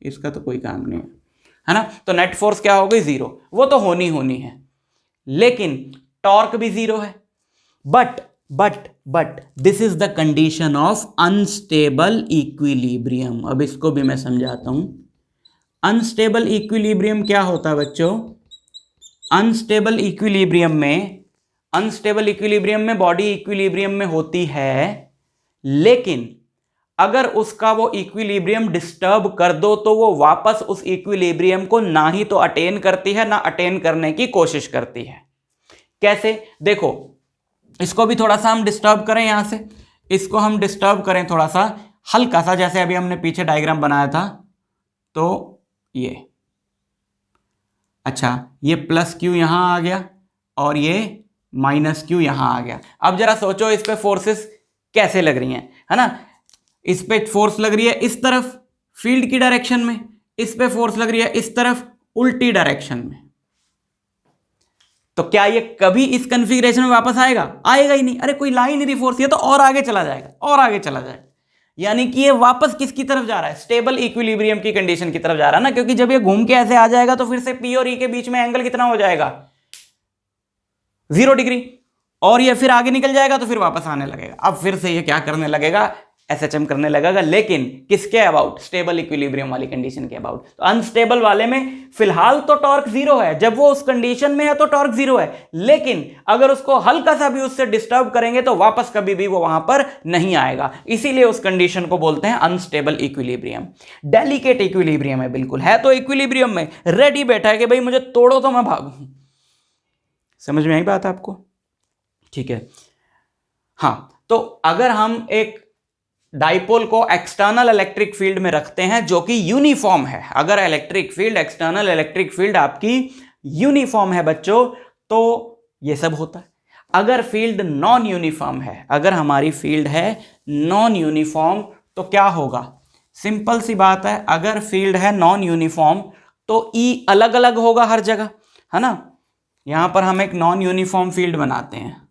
इसका तो कोई काम नहीं है ना। तो नेट फोर्स क्या हो गई, 0, वो तो होनी है, लेकिन टॉर्क भी 0 है। But this is the condition of unstable equilibrium. अब इसको भी मैं समझाता हूं। अनस्टेबल इक्विलिब्रियम क्या होता है बच्चों, अनस्टेबल इक्विलिब्रियम में बॉडी इक्विलिब्रियम में होती है, लेकिन अगर उसका वो इक्विलिब्रियम डिस्टर्ब कर दो तो वो वापस उस इक्विलिब्रियम को ना ही तो अटेन करती है, ना अटेन करने की कोशिश करती है। कैसे, देखो इसको भी थोड़ा सा हम डिस्टर्ब करें, यहां से इसको हम डिस्टर्ब करें थोड़ा सा हल्का सा, जैसे अभी हमने पीछे डायग्राम बनाया था। तो ये अच्छा, ये प्लस क्यू यहां आ गया और ये माइनस क्यू यहां आ गया। अब जरा सोचो इस पे फोर्सेस कैसे लग रही हैं, है ना। इस पे फोर्स लग रही है इस तरफ फील्ड की डायरेक्शन में, इस पे फोर्स लग रही है इस तरफ उल्टी डायरेक्शन में। तो क्या ये कभी इस कॉन्फ़िगरेशन में वापस आएगा? आएगा ही नहीं। अरे कोई ला ही नहीं रही फोर्स, ये तो और आगे चला जाएगा, और आगे चला जाएगा। यानी कि ये वापस किसकी तरफ जा रहा है? स्टेबल इक्विलिब्रियम की कंडीशन की तरफ जा रहा है ना, क्योंकि जब ये घूम के ऐसे आ जाएगा तो फिर से पी और ई के बीच में एंगल कितना हो जाएगा? 0 डिग्री। और ये फिर आगे निकल जाएगा तो फिर वापस आने लगेगा। अब फिर से ये क्या करने लगेगा? एसएचएम करने लगेगा, लेकिन किसके अबाउट? स्टेबल इक्विलिब्रियम वाली कंडीशन के अबाउट। तो अनस्टेबल वाले में फिलहाल तो टॉर्क 0 है, जब वो उस कंडीशन में है तो टॉर्क 0 है, लेकिन अगर उसको हल्का सा भी उससे डिस्टर्ब करेंगे तो वापस कभी भी वो वहां पर नहीं आएगा। इसीलिए उस कंडीशन को बोलते हैं अनस्टेबल इक्विलिब्रियम। डेलिकेट इक्विलिब्रियम है, बिल्कुल है तो इक्विलिब्रियम में रेडी बैठा है कि भाई मुझे तोड़ो तो मैं भागूं। समझ में आई बात आपको? ठीक है। हाँ, तो अगर हम एक डाइपोल को एक्सटर्नल इलेक्ट्रिक फील्ड में रखते हैं जो कि यूनिफॉर्म है, अगर electric field, external electric field आपकी यूनिफॉर्म है बच्चों, तो ये सब होता है। अगर फील्ड नॉन यूनिफॉर्म है, अगर हमारी फील्ड है नॉन यूनिफॉर्म, तो क्या होगा? सिंपल सी बात है, अगर फील्ड है नॉन यूनिफॉर्म तो ई अलग अलग होगा हर जगह, है ना। यहां पर हम एक नॉन यूनिफॉर्म फील्ड बनाते हैं।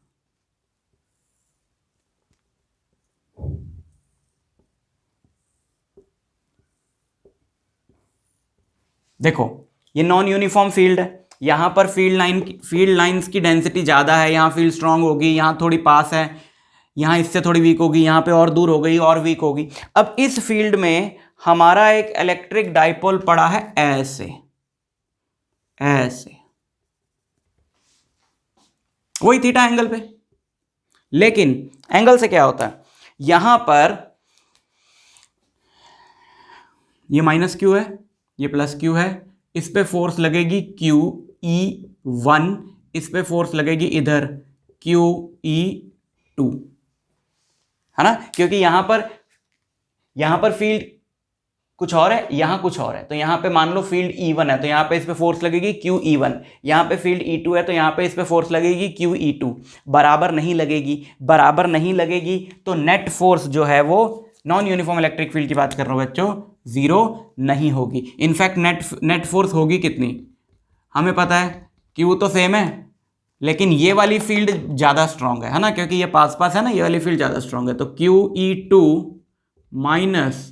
देखो ये नॉन यूनिफॉर्म फील्ड है, यहां पर फील्ड लाइंस की डेंसिटी ज्यादा है, यहां फील्ड स्ट्रांग होगी, यहां थोड़ी पास है, यहां इससे थोड़ी वीक होगी, यहां पे और दूर हो गई और वीक होगी। अब इस फील्ड में हमारा एक इलेक्ट्रिक डाइपोल पड़ा है ऐसे ऐसे, वही थीटा एंगल पे। लेकिन एंगल से क्या होता है? यहां पर ये माइनस क्यू है, ये प्लस क्यू है, इस पे फोर्स लगेगी क्यू ई 1, इस पे फोर्स लगेगी इधर क्यू ई 2, है ना। क्योंकि यहां पर फील्ड कुछ और है, यहां कुछ और है। तो यहां पे मान लो फील्ड E1 है तो यहां पे इस पे फोर्स लगेगी QE1, यहां पे फील्ड E2 है तो यहां पे इस पे फोर्स लगेगी QE2। बराबर नहीं लगेगी, बराबर नहीं लगेगी तो नेट फोर्स जो है वो, नॉन यूनिफॉर्म इलेक्ट्रिक फील्ड की बात कर रहा हूं बच्चों, 0 नहीं होगी। इनफैक्ट नेट फोर्स होगी कितनी? हमें पता है Q तो सेम है, लेकिन ये वाली फील्ड ज्यादा स्ट्रांग है ना, क्योंकि ये पास पास है ना, ये वाली फील्ड ज्यादा स्ट्रांग है। तो QE2 minus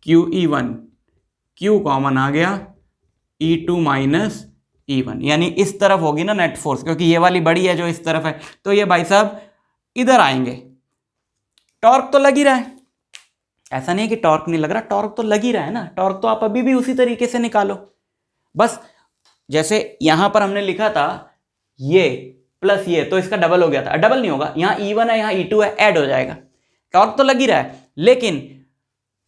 QE1, Q common आ गया, E2 माइनस E1, यानी इस तरफ होगी ना नेट फोर्स, क्योंकि ये वाली बड़ी है जो इस तरफ है, तो ये भाई साहब इधर आएंगे। टॉर्क तो लग ही रहा है, ऐसा नहीं है कि टॉर्क नहीं लग रहा, टॉर्क तो लग ही रहा है ना। टॉर्क तो आप अभी भी उसी तरीके से निकालो, बस जैसे यहां पर हमने लिखा था ये प्लस ये, तो इसका डबल हो गया था, डबल नहीं होगा, यहां E1 है यहां E2 है, ऐड हो जाएगा। टॉर्क तो लग ही रहा है, लेकिन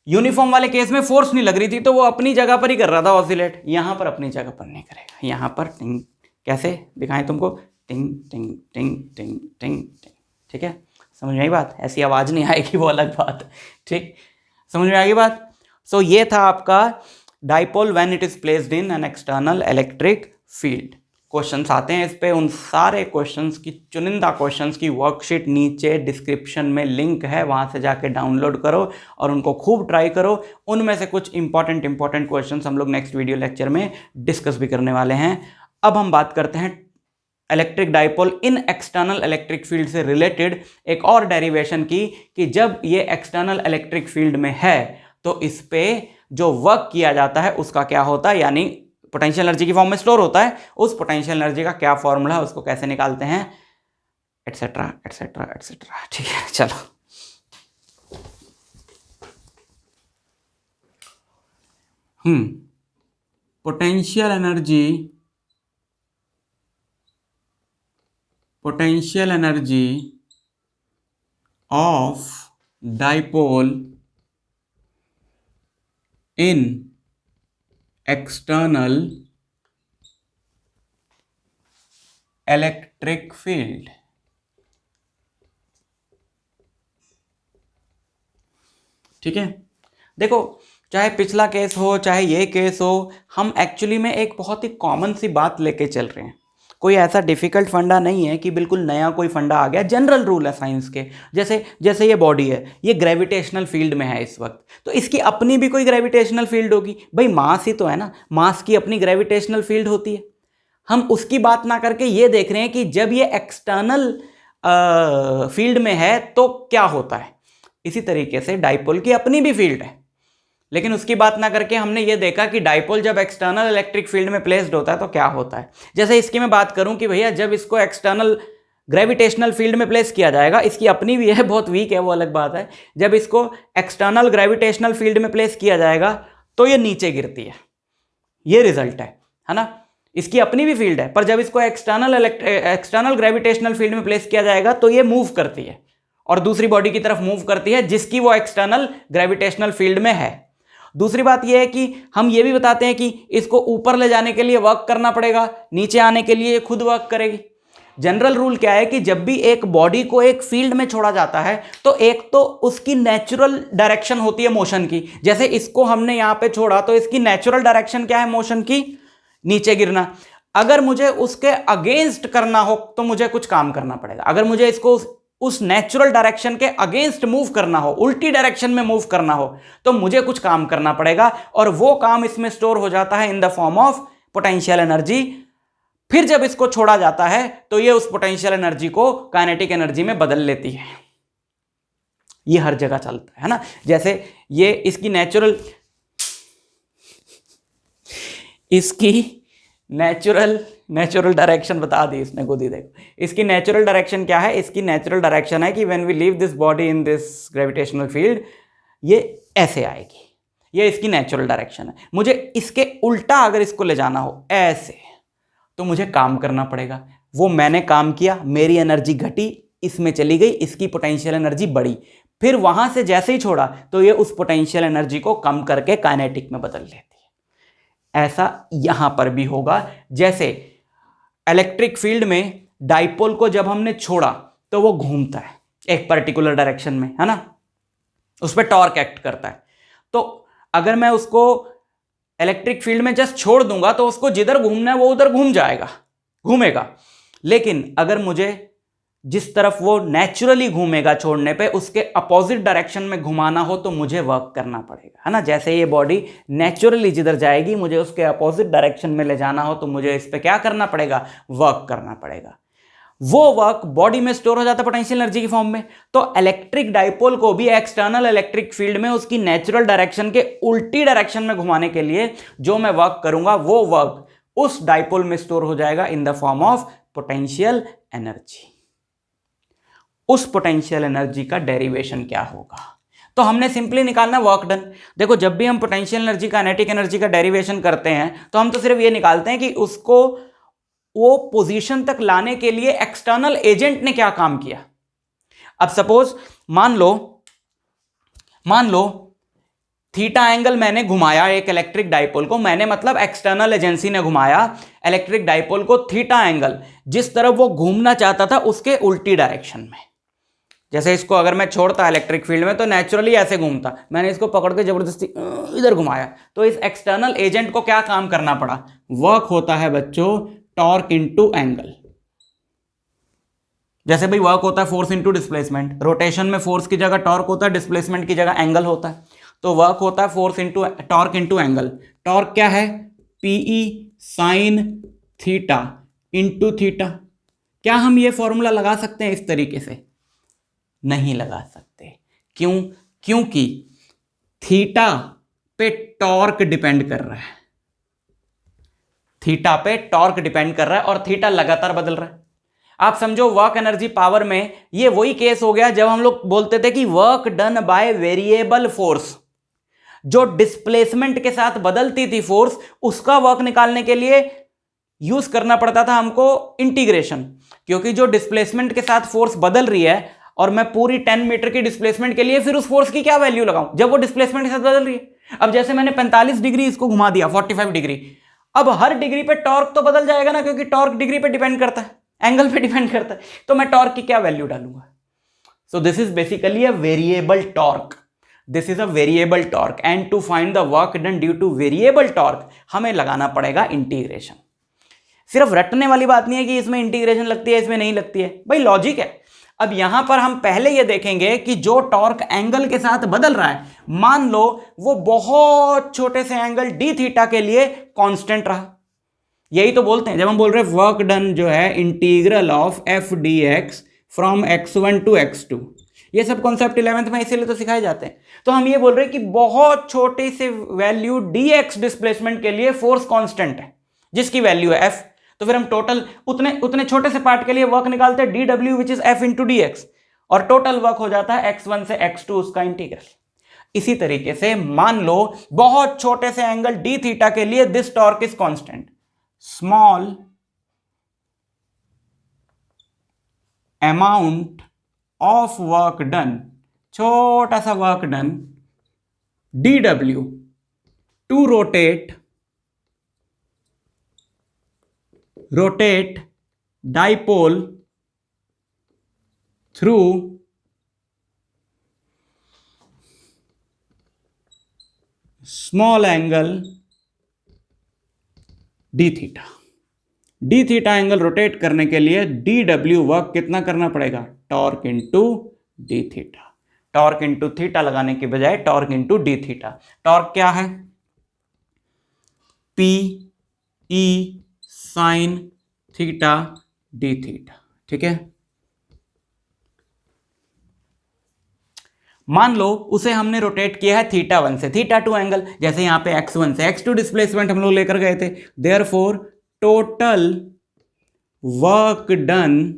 यूनिफॉर्म वाले केस में फोर्स नहीं लग रही थी तो वो अपनी जगह पर ही कर रहा था ऑसिलेट, यहां पर अपनी जगह पर नहीं करेगा। यहां पर टिंग, कैसे दिखाएं तुमको? टिंग टिंग टिंग टिंग टिंग टिंग। ठीक है, समझ में आई बात? ऐसी आवाज नहीं आएगी, वो अलग बात। ठीक, समझ में आएगी बात? सो ये था आपका dipole when it is placed in an external electric field. Questions आते हैं इस पे, उन सारे क्वेश्चंस की, चुनिंदा क्वेश्चंस की वर्कशीट नीचे डिस्क्रिप्शन में लिंक है, वहां से जाके डाउनलोड करो और उनको खूब ट्राई करो। उनमें से कुछ इंपॉर्टेंट क्वेश्चंस हम लोग नेक्स्ट वीडियो लेक्चर में डिस्कस भी करने वाले हैं। अब हम बात करते हैं इलेक्ट्रिक डाइपोल इन एक्सटर्नल इलेक्ट्रिक फील्ड से रिलेटेड एक और डेरिवेशन की, कि जब ये एक्सटर्नल इलेक्ट्रिक फील्ड में है तो इस पे जो वर्क किया जाता है उसका क्या होता है, यानी पोटेंशियल एनर्जी की फॉर्म में स्टोर होता है, उस पोटेंशियल एनर्जी का क्या फॉर्मूला है, उसको कैसे निकालते हैं, एटसेट्रा एटसेट्रा एटसेट्रा। ठीक है, चलो potential energy of dipole in external electric field. ठीक है, देखो चाहे पिछला केस हो चाहे ये केस हो, हम एक्चुअली में एक बहुत ही कॉमन सी बात लेके चल रहे हैं। कोई ऐसा डिफिकल्ट फंडा नहीं है कि बिल्कुल नया कोई फंडा आ गया, जनरल रूल है साइंस के। जैसे जैसे ये बॉडी है, ये ग्रेविटेशनल फील्ड में है इस वक्त, तो इसकी अपनी भी कोई ग्रेविटेशनल फील्ड होगी भाई, मास ही तो है ना, मास की अपनी ग्रेविटेशनल फील्ड होती है। हम उसकी बात ना करके ये देख रहे हैं कि जब ये एक्सटर्नल फील्ड में है तो क्या होता है। इसी तरीके से डाइपोल की अपनी भी फील्ड है, लेकिन उसकी बात ना करके हमने ये देखा कि डाइपोल जब एक्सटर्नल इलेक्ट्रिक फील्ड में प्लेस्ड होता है तो क्या होता है। जैसे इसकी मैं बात करूं कि भैया जब इसको एक्सटर्नल ग्रेविटेशनल फील्ड में प्लेस किया जाएगा, इसकी अपनी भी है, बहुत वीक है वो अलग बात है। जब इसको एक्सटर्नल ग्रेविटेशनल फील्ड में प्लेस किया जाएगा तो ये नीचे गिरती है, ये रिजल्ट है ना। इसकी अपनी भी फील्ड है, पर जब इसको एक्सटर्नल ग्रेविटेशनल फील्ड में प्लेस किया जाएगा तो ये मूव करती है और दूसरी बॉडी की तरफ मूव करती है जिसकी वो एक्सटर्नल ग्रेविटेशनल फील्ड में है। दूसरी बात यह है कि हम ये भी बताते हैं कि इसको ऊपर ले जाने के लिए वर्क करना पड़ेगा, नीचे आने के लिए खुद वर्क करेगी। जनरल रूल क्या है कि जब भी एक बॉडी को एक फील्ड में छोड़ा जाता है तो एक तो उसकी नेचुरल डायरेक्शन होती है मोशन की। जैसे इसको हमने यहां पे छोड़ा तो इसकी नेचुरल डायरेक्शन क्या है मोशन की, नीचे गिरना। अगर मुझे उसके अगेंस्ट करना हो तो मुझे कुछ काम करना पड़ेगा। अगर मुझे इसको उस नेचुरल डायरेक्शन के अगेंस्ट मूव करना हो, उल्टी डायरेक्शन में मूव करना हो, तो मुझे कुछ काम करना पड़ेगा और वो काम इसमें स्टोर हो जाता है इन the form of potential energy. फिर जब इसको छोड़ा जाता है तो ये उस पोटेंशियल एनर्जी को काइनेटिक एनर्जी में बदल लेती है। ये हर जगह चलता है ना। जैसे ये इसकी नेचुरल डायरेक्शन बता दी इसने खुद ही, देखो इसकी नेचुरल डायरेक्शन क्या है। इसकी नेचुरल डायरेक्शन है कि when we leave this body in this gravitational field, ये ऐसे आएगी, ये इसकी नेचुरल डायरेक्शन है। मुझे इसके उल्टा अगर इसको ले जाना हो ऐसे, तो मुझे काम करना पड़ेगा। वो मैंने काम किया, मेरी एनर्जी घटी, इसमें चली गई, इसकी पोटेंशियल एनर्जी बढ़ी। फिर वहां से जैसे ही छोड़ा तो ये उस पोटेंशियल एनर्जी को कम करके काइनेटिक में बदल लेती है। ऐसा यहां पर भी होगा। जैसे इलेक्ट्रिक फील्ड में डाइपोल को जब हमने छोड़ा तो वो घूमता है एक पर्टिकुलर डायरेक्शन में, है ना, उस पर टॉर्क एक्ट करता है। तो अगर मैं उसको इलेक्ट्रिक फील्ड में जस्ट छोड़ दूंगा तो उसको जिधर घूमना है वो उधर घूमेगा। लेकिन अगर मुझे जिस तरफ वो नेचुरली घूमेगा छोड़ने पे, उसके अपोजिट डायरेक्शन में घुमाना हो तो मुझे वर्क करना पड़ेगा, है ना। जैसे ये बॉडी नेचुरली जिधर जाएगी, मुझे उसके अपोजिट डायरेक्शन में ले जाना हो तो मुझे इस पे क्या करना पड़ेगा, वर्क करना पड़ेगा। वो वर्क बॉडी में स्टोर हो जाता है पोटेंशियल एनर्जी की फॉर्म में। तो इलेक्ट्रिक डाइपोल को भी एक्सटर्नल इलेक्ट्रिक फील्ड में उसकी नेचुरल डायरेक्शन के उल्टी डायरेक्शन में घुमाने के लिए जो मैं वर्क करूंगा, वो वर्क उस डाइपोल में स्टोर हो जाएगा इन the form of potential energy. उस पोटेंशियल एनर्जी का डेरिवेशन क्या होगा, तो हमने सिंपली निकालना वर्क डन। देखो जब भी हम पोटेंशियल एनर्जी काइनेटिक एनर्जी का डेरिवेशन करते हैं तो हम तो सिर्फ ये निकालते हैं कि उसको वो पोजीशन तक लाने के लिए एक्सटर्नल एजेंट ने क्या काम किया। अब सपोज मान लो थीटा एंगल मैंने घुमाया एक इलेक्ट्रिक डाइपोल को, मैंने मतलब एक्सटर्नल एजेंसी ने घुमाया इलेक्ट्रिक डाइपोल को थीटा एंगल जिस तरफ वो घूमना चाहता था उसके उल्टी डायरेक्शन में। जैसे इसको अगर मैं छोड़ता इलेक्ट्रिक फील्ड में तो नेचुरली ऐसे घूमता, मैंने इसको पकड़ के जबरदस्ती इधर घुमाया, तो इस एक्सटर्नल एजेंट को क्या काम करना पड़ा, वर्क होता है बच्चों टॉर्क इनटू एंगल। जैसे भाई वर्क होता है फोर्स इनटू डिस्प्लेसमेंट, रोटेशन में फोर्स की जगह टॉर्क होता है, डिस्प्लेसमेंट की जगह एंगल होता है। तो वर्क होता है force into torque into angle. Torque क्या है, PE sine theta into theta. क्या हम ये फॉर्मूला लगा सकते हैं इस तरीके से? नहीं लगा सकते। क्यों? क्योंकि थीटा पे टॉर्क डिपेंड कर रहा है, थीटा पे टॉर्क डिपेंड कर रहा है और थीटा लगातार बदल रहा है। आप समझो वर्क एनर्जी पावर में ये वही केस हो गया जब हम लोग बोलते थे कि work done by variable force. जो डिस्प्लेसमेंट के साथ बदलती थी फोर्स, उसका वर्क निकालने के लिए यूज करना पड़ता था हमको इंटीग्रेशन। क्योंकि जो डिस्प्लेसमेंट के साथ फोर्स बदल रही है और मैं पूरी 10 मीटर की डिस्प्लेसमेंट के लिए फिर उस फोर्स की क्या वैल्यू लगाऊं जब वो डिस्प्लेसमेंट के साथ बदल रही है। अब जैसे मैंने 45 डिग्री इसको घुमा दिया, 45 डिग्री, अब हर डिग्री पे टॉर्क तो बदल जाएगा ना, क्योंकि टॉर्क डिग्री पे डिपेंड करता है, एंगल पे डिपेंड करता है। तो मैं टॉर्क की क्या वैल्यू डालूंगा? So this is basically a variable torque. This is a variable torque and to find the work done due to variable torque हमें लगाना पड़ेगा इंटीग्रेशन। सिर्फ रटने वाली बात नहीं है कि इसमें इंटीग्रेशन लगती है इसमें नहीं लगती है, भाई लॉजिक है। अब यहां पर हम पहले ये देखेंगे कि जो टॉर्क एंगल के साथ बदल रहा है, मान लो वो बहुत छोटे से एंगल डी थीटा के लिए कांस्टेंट रहा। यही तो बोलते हैं जब हम बोल रहे हैं वर्क डन जो है integral of f d x from x1 to x2, ये सब कॉन्सेप्ट 11th में इसीलिए तो सिखाए जाते हैं। तो हम ये बोल रहे हैं कि बहुत छोटे से वैल्यू dx डिस्प्लेसमेंट के लिए फोर्स कांस्टेंट है जिसकी वैल्यू है f। तो फिर हम टोटल उतने छोटे से पार्ट के लिए वर्क निकालते हैं dw which is f into dx, और टोटल वर्क हो जाता है x1 से x2 उसका इंटीग्रल। इसी तरीके से मान लो बहुत छोटे से एंगल डी थीटा के लिए this torque is constant, small amount of work done, छोटा सा work done dw to rotate dipole through small angle d theta. D theta angle rotate करने के लिए dw वर्क कितना करना पड़ेगा, torque into d theta. Torque into theta लगाने के बजाय torque into d theta. Torque क्या है, p e sine theta d theta, ठीक है। मान लो उसे हमने रोटेट किया है θ1 से θ2 एंगल, जैसे यहां पे x1 से x2 डिस्प्लेसमेंट हम लोग लेकर गए थे। देयरफॉर टोटल वर्क डन,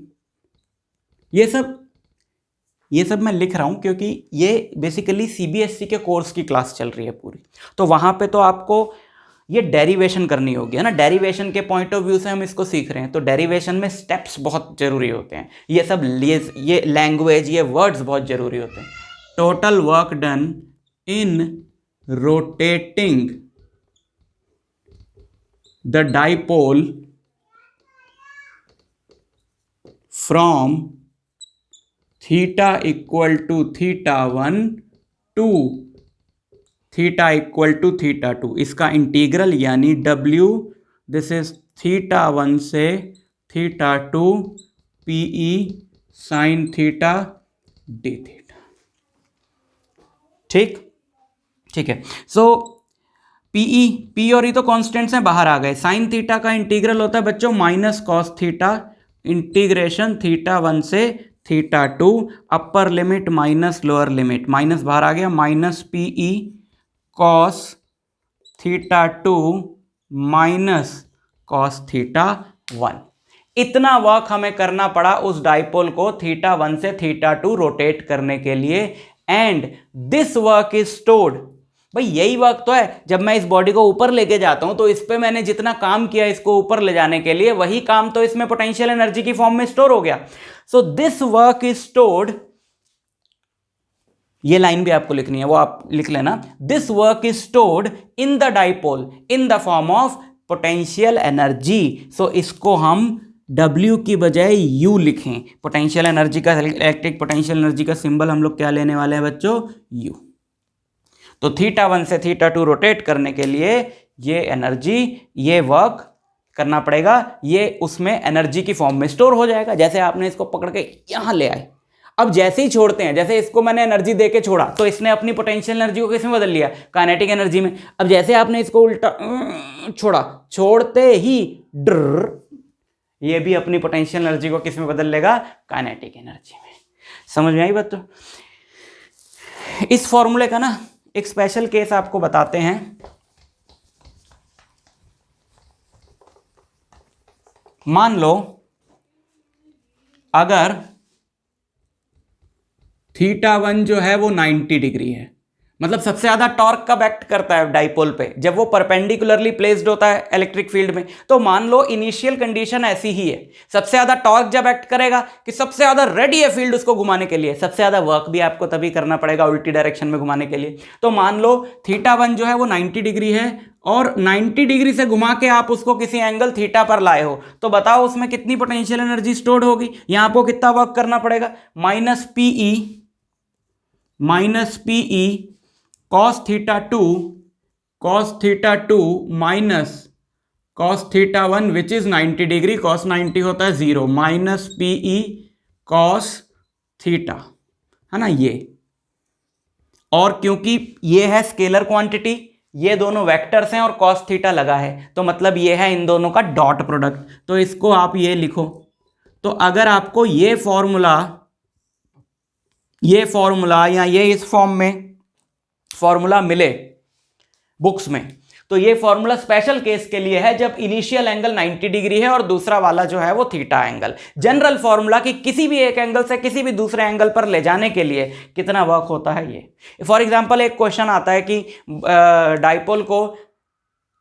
ये सब मैं लिख रहा हूं क्योंकि ये बेसिकली सीबीएसई के कोर्स की क्लास चल रही है पूरी, तो वहां पे तो आपको ये डेरिवेशन करनी होगी, है ना। डेरिवेशन के पॉइंट ऑफ व्यू से हम इसको सीख रहे हैं, तो डेरिवेशन में स्टेप्स बहुत जरूरी होते हैं, ये सब ये लैंग्वेज, ये वर्ड्स बहुत जरूरी होते हैं। Total work done in rotating the dipole from theta equal to θ1 to theta equal to θ2, इसका इंटीग्रल यानी w, दिस इज θ1 से θ2 PE sign theta d theta, ठीक है। सो पी और ई तो कॉन्स्टेंट्स हैं, बाहर आ गए। साइन थीटा का इंटीग्रल होता है बच्चों माइनस कॉस थीटा इंटीग्रेशन θ1 से θ2, upper limit minus lower limit, minus बाहर आ गया, minus PE cos θ2 minus cos θ1। इतना वर्क हमें करना पड़ा उस डाइपोल को θ1 से θ2 रोटेट करने के लिए, and this work is stored. भाई यही वर्क तो है, जब मैं इस बॉडी को ऊपर लेके जाता हूं तो इस पे मैंने जितना काम किया इसको ऊपर ले जाने के लिए, वही काम तो इसमें पोटेंशियल एनर्जी की फॉर्म में स्टोर हो गया। So this work is stored, ये लाइन भी आपको लिखनी है, वो आप लिख लेना। This work is stored in the dipole in the form of potential energy. So इसको हम W की बजाय U लिखें। पोटेंशियल एनर्जी का, इलेक्ट्रिक पोटेंशियल एनर्जी का सिंबल हम लोग क्या लेने वाले हैं बच्चों, U। तो θ1 से θ2 रोटेट करने के लिए ये एनर्जी, ये वर्क करना पड़ेगा, ये उसमें एनर्जी की फॉर्म में स्टोर हो जाएगा। जैसे आपने इसको पकड़ के यहां ले आए, अब जैसे ही छोड़ते हैं, जैसे इसको मैंने एनर्जी देके छोड़ा तो इसने अपनी पोटेंशियल एनर्जी को किसमें बदल लिया, काइनेटिक एनर्जी में। अब जैसे आपने इसको उल्टा छोड़ा, छोड़ते ही ड्र, ये भी अपनी पोटेंशियल एनर्जी को किस में बदल लेगा, काइनेटिक एनर्जी में। समझ में आई बात। तो इस फॉर्मूले का ना एक स्पेशल केस आपको बताते हैं। मान लो अगर θ1 जो है वो 90 डिग्री है, मतलब सबसे ज्यादा टॉर्क कब एक्ट करता है डाइपोल पे, जब वो परपेंडिकुलरली प्लेस्ड होता है इलेक्ट्रिक फील्ड में। तो मान लो इनिशियल कंडीशन ऐसी ही है, सबसे ज्यादा टॉर्क जब एक्ट करेगा कि सबसे ज्यादा रेडी है फील्ड उसको घुमाने के लिए, सबसे ज्यादा वर्क भी आपको तभी करना पड़ेगा उल्टी डायरेक्शन में घुमाने के लिए। तो मान लो θ1 जो है वो 90 डिग्री है और 90 डिग्री से घुमा के आप उसको किसी एंगल थीटा पर लाए हो, तो बताओ उसमें कितनी पोटेंशियल एनर्जी स्टोर्ड होगी। यहां आपको कितना वर्क करना पड़ेगा, minus p e cos theta two minus cos theta one which is 90 degree, cos 90 होता है 0, माइनस पीई cos थीटा, है ना ये। और क्योंकि ये है स्केलर क्वांटिटी, ये दोनों वेक्टर्स हैं और cos थीटा लगा है, तो मतलब ये है इन दोनों का डॉट प्रोडक्ट, तो इसको आप ये लिखो। तो अगर आपको ये फॉर्मूला या ये इस फॉर्म में फॉर्मूला मिले बुक्स में, तो ये फॉर्मूला स्पेशल केस के लिए है जब इनिशियल एंगल 90 डिग्री है और दूसरा वाला जो है वो थीटा एंगल। जनरल फॉर्मूला कि किसी भी एक एंगल से किसी भी दूसरे एंगल पर ले जाने के लिए कितना वर्क होता है ये। फॉर एग्जांपल एक क्वेश्चन आता है कि डाइपोल को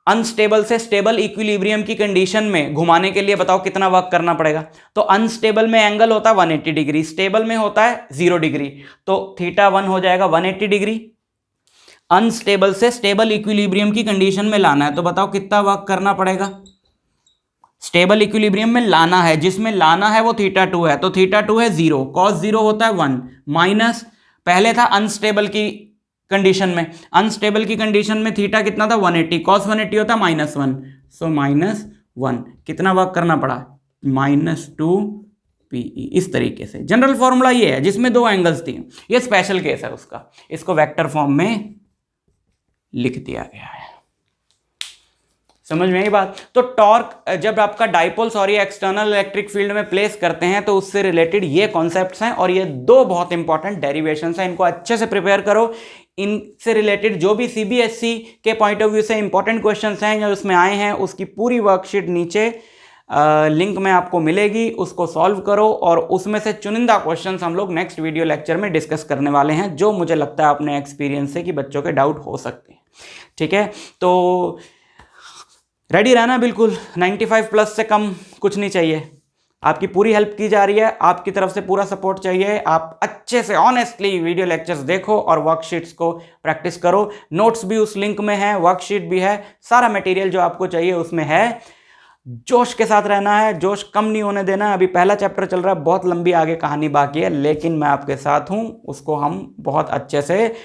अनस्टेबल से स्टेबल इक्विलिब्रियम की कंडीशन में घुमाने के लिए बताओ कितना वर्क करना पड़ेगा। तो अनस्टेबल में एंगल होता है 180 डिग्री, स्टेबल में होता है 0 डिग्री, तो थीटा 1 हो जाएगा 180 डिग्री। अनस्टेबल से स्टेबल इक्विलिब्रियम की कंडीशन में लाना है, तो बताओ कितना वर्क करना पड़ेगा। स्टेबल इक्विलिब्रियम में लाना है, जिसमें लाना है वो थीटा 2 है, तो थीटा 2 है 0, cos 0 होता है 1, माइनस पहले था अनस्टेबल की कंडीशन में, अनस्टेबल की कंडीशन में थीटा कितना था 180, cos 180 होता है -1, सो -1 कितना वर्क करना पड़ा -2 पीई। इस तरीके से जनरल फॉर्मूला ये है जिसमें दो एंगल्स थी, ये स्पेशल केस है उसका, इसको वेक्टर फॉर्म में लिख दिया गया है। समझ में आई बात। तो टॉर्क जब आपका डाइपोल एक्सटर्नल इलेक्ट्रिक फील्ड में प्लेस करते हैं तो उससे रिलेटेड ये कॉन्सेप्ट्स हैं और ये दो बहुत इंपॉर्टेंट डेरिवेशंस हैं, इनको अच्छे से प्रिपेयर करो। इनसे रिलेटेड जो भी सीबीएसई के पॉइंट ऑफ व्यू से इंपॉर्टेंट क्वेश्चंस हैं जो उसमें आए हैं उसकी पूरी वर्कशीट नीचे लिंक में आपको मिलेगी, उसको सॉल्व करो और उसमें से चुनिंदा क्वेश्चंस हम लोग नेक्स्ट वीडियो लेक्चर में डिस्कस करने वाले हैं, जो मुझे लगता है अपने एक्सपीरियंस से कि बच्चों के डाउट हो सकते हैं। ठीक है, तो रेडी रहना बिल्कुल, 95 प्लस से कम कुछ नहीं चाहिए, आपकी पूरी हेल्प की जा रही है, आपकी तरफ से पूरा सपोर्ट चाहिए। आप अच्छे से ऑनेस्टली वीडियो लेक्चर्स देखो और वर्कशीट्स को प्रैक्टिस करो। नोट्स भी उस लिंक में है, वर्कशीट भी है, सारा मटेरियल जो आपको चाहिए उसमें है। जोश के साथ रहना है, जोश कम नहीं होने देना है। अभी पहला चैप्टर चल रहा है, बहुत लंबी आगे कहानी बाकी है, लेकिन मैं आपके साथ हूं, उसको हम बहुत अच्छे से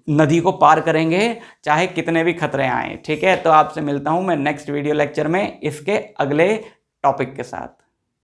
नदी को पार करेंगे चाहे कितने भी खतरे आए। ठीक है, तो आपसे मिलता हूं मैं नेक्स्ट वीडियो लेक्चर में इसके अगले टॉपिक के साथ।